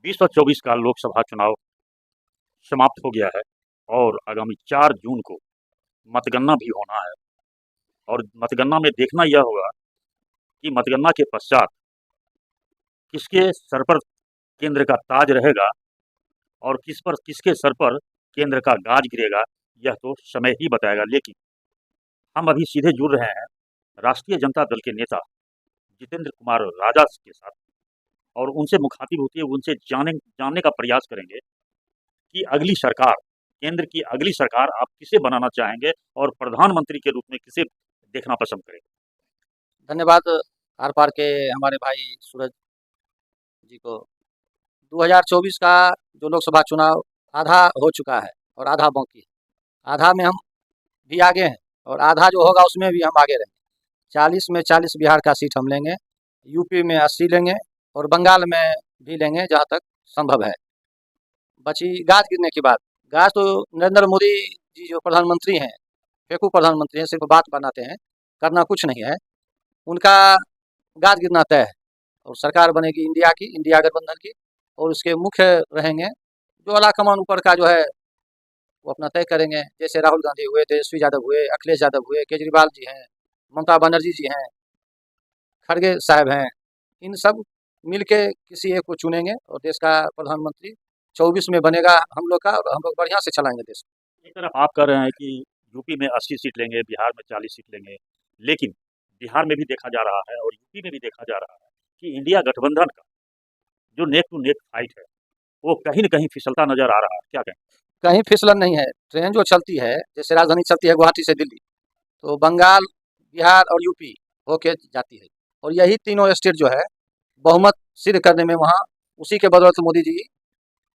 2024 का लोकसभा चुनाव समाप्त हो गया है और आगामी 4 जून को मतगणना भी होना है। और मतगणना में देखना यह होगा कि मतगणना के पश्चात किसके सर पर केंद्र का ताज रहेगा और किसके सर पर केंद्र का गाज गिरेगा, यह तो समय ही बताएगा। लेकिन हम अभी सीधे जुड़ रहे हैं राष्ट्रीय जनता दल के नेता जितेंद्र कुमार राजा के साथ और उनसे मुखातिब होते हुए उनसे जानने का प्रयास करेंगे कि अगली सरकार, केंद्र की अगली सरकार आप किसे बनाना चाहेंगे और प्रधानमंत्री के रूप में किसे देखना पसंद करेंगे। धन्यवाद आर पार के हमारे भाई सूरज जी को। 2024 का जो लोकसभा चुनाव आधा हो चुका है और आधा बाकी है। आधा में हम भी आगे हैं और आधा जो होगा उसमें भी हम आगे रहेंगे। 40 में 40 बिहार का सीट हम लेंगे, यूपी में 80 लेंगे और बंगाल में भी लेंगे जहाँ तक संभव है। बची गाज गिरने की बात। गाज तो नरेंद्र मोदी जी जो प्रधानमंत्री हैं, फेंकू प्रधानमंत्री हैं, सिर्फ बात बनाते हैं, करना कुछ नहीं है। उनका गाज गिरना तय है और सरकार बनेगी इंडिया की, इंडिया गठबंधन की, और उसके मुख्य रहेंगे जो अलाकमान ऊपर का जो है वो अपना तय करेंगे। जैसे राहुल गांधी हुए, तेजस्वी यादव हुए, अखिलेश यादव हुए, केजरीवाल जी हैं, ममता बनर्जी जी हैं, खड़गे साहब हैं। इन सब मिलके किसी एक को चुनेंगे और देश का प्रधानमंत्री 24 में बनेगा हम लोग का, और हम लोग बढ़िया से चलाएंगे देश। एक तरफ आप कह रहे हैं कि यूपी में 80 सीट लेंगे, बिहार में 40 सीट लेंगे, लेकिन बिहार में भी देखा जा रहा है और यूपी में भी देखा जा रहा है कि इंडिया गठबंधन का जो नेक टू नेक फाइट है वो कहीं न कहीं फिसलता नजर आ रहा है। क्या कहें? कहीं फिसलन नहीं है। ट्रेन जो चलती है, जैसे राजधानी चलती है गुवाहाटी से दिल्ली, तो बंगाल, बिहार और यूपी होके जाती है। और यही तीनों स्टेट जो है बहुमत सिद्ध करने में वहाँ उसी के बदौलत मोदी जी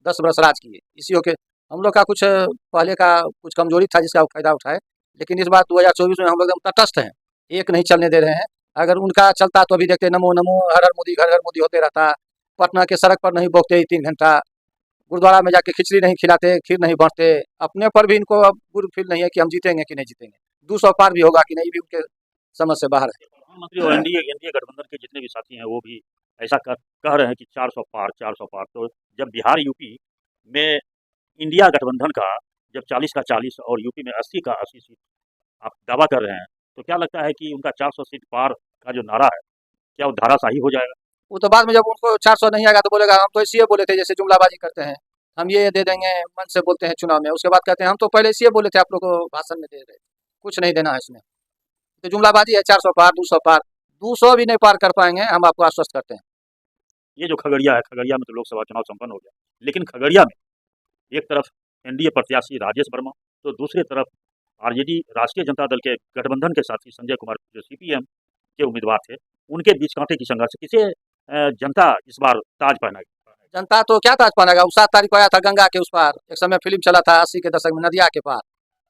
10 वर्ष राज किए। इसी होके हम लोग का कुछ पहले का कुछ कमजोरी था जिसका वो फायदा उठाए, लेकिन इस बार 2024 में हम लोग एकदम तटस्थ हैं, एक नहीं चलने दे रहे हैं। अगर उनका चलता तो अभी देखते नमो नमो हर हर मोदी घर घर मोदी होते रहता। पटना के सड़क पर नहीं बोकते ही 3 घंटा, गुरुद्वारा में जाके खिचड़ी नहीं खिलाते, खीर नहीं बांटते। अपने पर भी इनको अब गुड फील नहीं है कि हम जीतेंगे कि नहीं जीतेंगे। 200 पार भी होगा कि नहीं भी उनके समझ से बाहर है। प्रधानमंत्री और एनडीए एनडीए गठबंधन के जितने भी साथी हैं वो भी ऐसा कह रहे हैं कि 400 पार, 400 पार। तो जब बिहार यूपी में इंडिया गठबंधन का जब 40 का 40 और यूपी में 80 का 80 सीट आप दावा कर रहे हैं, तो क्या लगता है कि उनका 400 सीट पार का जो नारा है, क्या वो धाराशाही हो जाएगा? वो तो बाद में जब उनको 400 नहीं आएगा तो बोलेगा हम तो इसलिए बोले थे, जैसे जुमलाबाजी करते हैं, हम ये दे देंगे, मन से बोलते हैं चुनाव में, उसके बाद कहते हैं हम तो पहले इसलिए बोले थे आप लोग को भाषण में दे रहे, कुछ नहीं देना है इसमें। तो जुमलाबाजी है। 400 पार, 200 पार, 200 भी नहीं पार कर पाएंगे, हम आपको आश्वस्त करते हैं। ये जो खगड़िया है, खगड़िया में तो लोकसभा चुनाव संपन्न हो गया, लेकिन खगड़िया में एक तरफ एनडीए प्रत्याशी राजेश वर्मा, तो दूसरी तरफ आरजेडी राष्ट्रीय जनता दल के गठबंधन के साथी संजय कुमार जो सीपीएम के उम्मीदवार थे, उनके बीच कांटे की संघर्ष। किसे जनता इस बार ताज पहनाएगी? जनता तो क्या ताज पानेगा। वो 7 तारीख को आया था गंगा के उस पार, एक समय फिल्म चला था 80 के दशक में, नदिया के पार,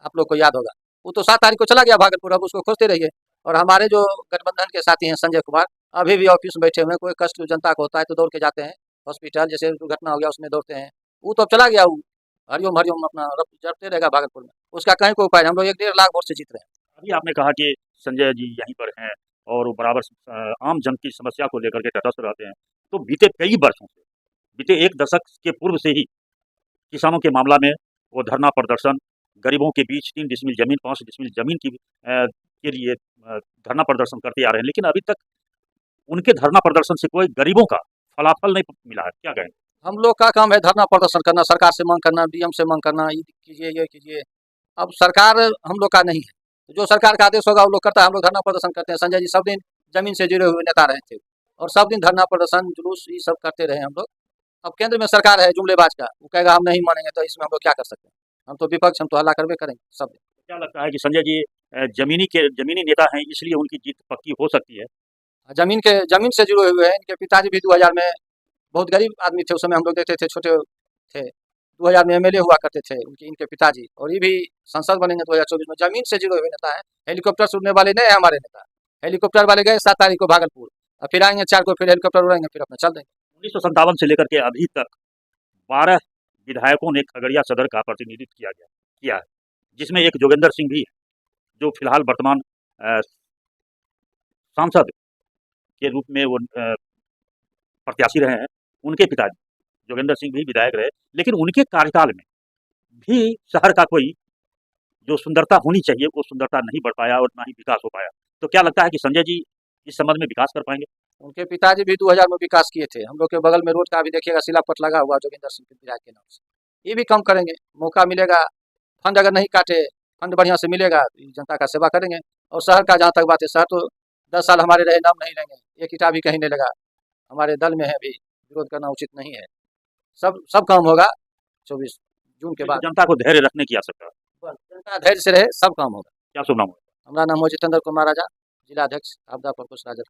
आप लोग को याद होगा। वो तो 7 तारीख को चला गया भागलपुर, अब उसको खोजते रहिए। और हमारे जो गठबंधन के साथी हैं संजय कुमार, अभी भी ऑफिस में बैठे हुए हैं। कोई कष्ट जनता को होता है तो दौड़ के जाते हैं हॉस्पिटल, जैसे दुर्घटना हो गया उसमें दौड़ते हैं। वो तो अब चला गया, वो हरिओम हरिओम अपना जपते रहेगा भागलपुर में, उसका कहीं कोई उपाय नहीं। हम लोग 1-1.5 लाख वोट से जीत रहे हैं। अभी आपने कहा कि संजय जी यहीं पर हैं और वो बराबर आम जन की समस्या को लेकर के तटस्थ रहते हैं। तो बीते कई वर्षों से, बीते एक दशक के पूर्व से ही किसानों के मामला में वो धरना प्रदर्शन, गरीबों के बीच 3 डिसमिल जमीन, 5 डिसमिल जमीन के लिए धरना प्रदर्शन करते आ रहे हैं, लेकिन अभी तक उनके धरना प्रदर्शन से कोई गरीबों का फलाफल नहीं मिला है। क्या कहें? हम लोग का काम है धरना प्रदर्शन करना, सरकार से मांग करना, डीएम से मांग करना, ये कीजिए ये कीजिए। अब सरकार हम लोग का नहीं है, तो जो सरकार का आदेश होगा वो लोग करता है। हम लोग धरना प्रदर्शन करते हैं। संजय जी सब दिन जमीन से जुड़े हुए नेता रहे थे और सब दिन धरना प्रदर्शन जुलूस ये सब करते रहे हम लोग। अब केंद्र में सरकार है जुमलेबाज का, वो कहेगा हम नहीं मानेंगे, तो इसमें हम लोग क्या कर सकते हैं। हम तो विपक्ष, हम तो हल्ला करवे करेंगे सब दिन। क्या लगता है कि संजय जी जमीनी नेता हैं इसलिए उनकी जीत पक्की हो सकती है? जमीन से जुड़े हुए हैं। इनके पिताजी भी 2000 में बहुत गरीब आदमी थे, उस समय हम लोग देखते थे, छोटे थे। 2000 में एमएलए हुआ करते थे इनके पिताजी, और ये भी संसद बनेंगे 2024 में। जमीन से जुड़े हुए नेता है। हेलीकॉप्टर से उड़ने वाले नहीं है हमारे नेता। हेलीकॉप्टर वाले गए 7 तारीख को भागलपुर, और फिर आएंगे 4 को, फिर हेलीकॉप्टर उड़ाएंगे, फिर अपना चल देंगे। 1957 से लेकर के अभी तक 12 विधायकों ने खगड़िया सदर का प्रतिनिधित्व किया है, जिसमें एक जोगेंद्र सिंह भी है, जो फिलहाल वर्तमान सांसद के रूप में वो प्रत्याशी रहे हैं। उनके पिताजी जोगेंद्र सिंह भी विधायक रहे, लेकिन उनके कार्यकाल में भी शहर का कोई जो सुंदरता होनी चाहिए वो सुंदरता नहीं बढ़ पाया और ना ही विकास हो पाया। तो क्या लगता है कि संजय जी इस संबंध में विकास कर पाएंगे? उनके पिताजी भी 2000 में विकास किए थे। हम लोग के बगल में रोड का भी देखिएगा शिलापट लगा हुआ जोगिंदर सिंह के विधायक के नाम से। ये भी काम करेंगे, मौका मिलेगा, फंड अगर नहीं काटे, फंड बढ़िया से मिलेगा तो जनता का सेवा करेंगे। और शहर का जहाँ तक बात है, शहर तो 10 साल हमारे रहे, नाम नहीं लेंगे, एक ईंटा भी कहीं नहीं लगा। हमारे दल में है भी, विरोध करना उचित नहीं है। सब काम होगा 24 जून के बाद। जनता को धैर्य रखने की आवश्यकता है। बस जनता धैर्य से रहे, सब काम होगा। क्या शुभ नाम है? हमारा नाम है जितेंद्र कुमार राजा, जिला अध्यक्ष आपदा प्रकोष्ठ राजद।